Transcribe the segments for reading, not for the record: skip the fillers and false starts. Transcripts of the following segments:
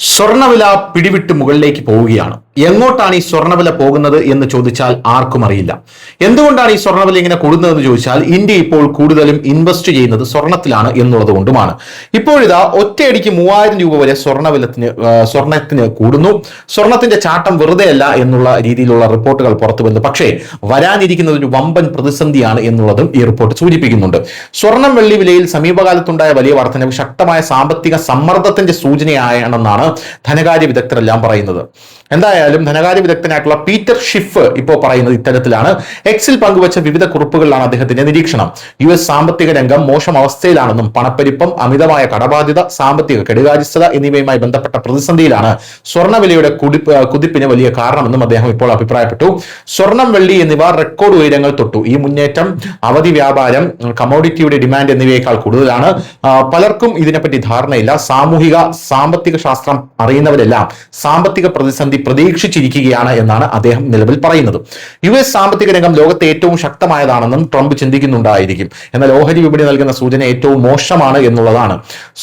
സ്വർണ്ണവില പിടിവിട്ട് മുകളിലേക്ക് പോവുകയാണ്. എങ്ങോട്ടാണ് ഈ സ്വർണ്ണവില പോകുന്നത് എന്ന് ചോദിച്ചാൽ ആർക്കും അറിയില്ല. എന്തുകൊണ്ടാണ് ഈ സ്വർണ്ണവില ഇങ്ങനെ കൂടുന്നതെന്ന് ചോദിച്ചാൽ ഇന്ത്യ ഇപ്പോൾ കൂടുതലും ഇൻവെസ്റ്റ് ചെയ്യുന്നത് സ്വർണ്ണത്തിലാണ് എന്നുള്ളത് കൊണ്ടുമാണ്. ഇപ്പോഴിതാ ഒറ്റയടിക്ക് 3000 രൂപ വരെ സ്വർണത്തിന് കൂടുന്നു. സ്വർണത്തിന്റെ ചാട്ടം വെറുതെയല്ല എന്നുള്ള രീതിയിലുള്ള റിപ്പോർട്ടുകൾ പുറത്തു വന്നു. പക്ഷേ വരാനിരിക്കുന്നത് ഒരു വമ്പൻ പ്രതിസന്ധിയാണ് എന്നുള്ളതും ഈ റിപ്പോർട്ട് സൂചിപ്പിക്കുന്നുണ്ട്. സ്വർണം വെള്ളി വിലയിൽ സമീപകാലത്തുണ്ടായ വലിയ വർധനവ് ശക്തമായ സാമ്പത്തിക സമ്മർദ്ദത്തിന്റെ സൂചനയാണെന്നാണ് ധനകാര്യ വിദഗ്ധരെല്ലാം പറയുന്നത്. എന്തായാലും ധനകാര്യ വിദഗ്ധനായിട്ടുള്ള പീറ്റർ ഷിഫ് ഇപ്പോൾ പറയുന്നത് ഇത്തരത്തിലാണ്. എക്സിൽ പങ്കുവച്ച വിവിധ കുറിപ്പുകളിലാണ് അദ്ദേഹത്തിന്റെ നിരീക്ഷണം. US സാമ്പത്തിക രംഗം മോശം അവസ്ഥയിലാണെന്നും പണപ്പെരുപ്പം, അമിതമായ കടബാധ്യത, സാമ്പത്തിക കെടുകാര്യസ്ഥത എന്നിവയുമായി ബന്ധപ്പെട്ട പ്രതിസന്ധിയിലാണ് സ്വർണ്ണവിലയുടെ കുതിപ്പിന് വലിയ കാരണമെന്നും അദ്ദേഹം ഇപ്പോൾ അഭിപ്രായപ്പെട്ടു. സ്വർണം, വെള്ളി എന്നിവ റെക്കോർഡ് ഉയരങ്ങൾ തൊട്ടു. ഈ മുന്നേറ്റം അവധി വ്യാപാരം, കമോഡിറ്റിയുടെ ഡിമാൻഡ് എന്നിവയേക്കാൾ കൂടുതലാണ്. പലർക്കും ഇതിനെപ്പറ്റി ധാരണയില്ല. സാമ്പത്തിക ശാസ്ത്രം അറിയുന്നവരെല്ലാം സാമ്പത്തിക പ്രതിസന്ധി പ്രതീക്ഷിച്ചിരിക്കുകയാണ് എന്നാണ് അദ്ദേഹം നിലവിൽ പറയുന്നത്. US സാമ്പത്തിക രംഗം ലോകത്തെ ഏറ്റവും ശക്തമായതാണെന്നും ട്രംപ് ചിന്തിക്കുന്നുണ്ടായിരിക്കും. എന്നാൽ ഓഹരി വിപണി നൽകുന്ന സൂചന ഏറ്റവും മോശമാണ് എന്നുള്ളതാണ്.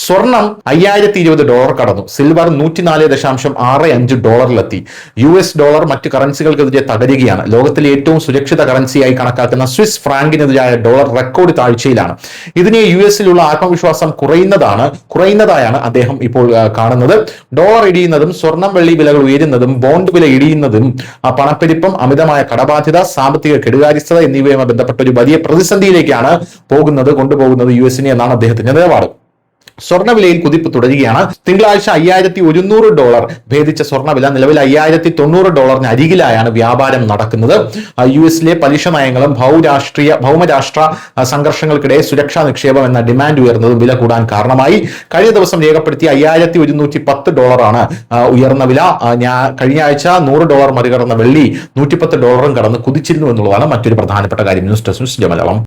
സ്വർണം $5020 കടന്നു. സിൽവർ $104.65 US ഡോളർ മറ്റ് കറൻസികൾക്കെതിരെ തകരുകയാണ്. ലോകത്തിലെ ഏറ്റവും സുരക്ഷിത കറൻസിയായി കണക്കാക്കുന്ന സ്വിസ് ഫ്രാങ്കിനെതിരായ ഡോളർ റെക്കോർഡ് താഴ്ചയിലാണ്. ഇതിനെ US-ലുള്ള ആത്മവിശ്വാസം കുറയുന്നതായാണ് അദ്ദേഹം ഇപ്പോൾ കാണുന്നത്. ഡോളർ ഇടിയുന്നതും സ്വർണം വെള്ളി വിലകൾ ഉയരുന്നതും ബോണ്ട് വില ഇടിയുന്നതും പണപ്പെരുപ്പം, അമിതമായ കടബാധ്യത, സാമ്പത്തിക കെടുകാര്യസ്ഥത എന്നിവയുമായി ബന്ധപ്പെട്ട ഒരു വലിയ പ്രതിസന്ധിയിലേക്കാണ് കൊണ്ടുപോകുന്നത് US-നെ എന്നാണ് അദ്ദേഹത്തിന്റെ നിലപാട്. സ്വർണ്ണവിലയിൽ കുതിപ്പ് തുടരുകയാണ്. തിങ്കളാഴ്ച $5100 ഭേദിച്ച സ്വർണ്ണവില നിലവിൽ $5090 അരികിലായാണ് വ്യാപാരം നടക്കുന്നത്. US-ലെ പലിശ നയങ്ങളും ഭൗമരാഷ്ട്ര സംഘർഷങ്ങൾക്കിടെ സുരക്ഷാ നിക്ഷേപം എന്ന ഡിമാൻഡ് ഉയർന്നതും വില കൂടാൻ കാരണമായി. കഴിഞ്ഞ ദിവസം രേഖപ്പെടുത്തിയ $5110 ഉയർന്ന വില. കഴിഞ്ഞ ആഴ്ച $100 മറികടന്ന വെള്ളി $110 കടന്ന് കുതിച്ചിരുന്നു എന്നുള്ളതാണ് മറ്റൊരു പ്രധാനപ്പെട്ട കാര്യം. News desk Malayalam.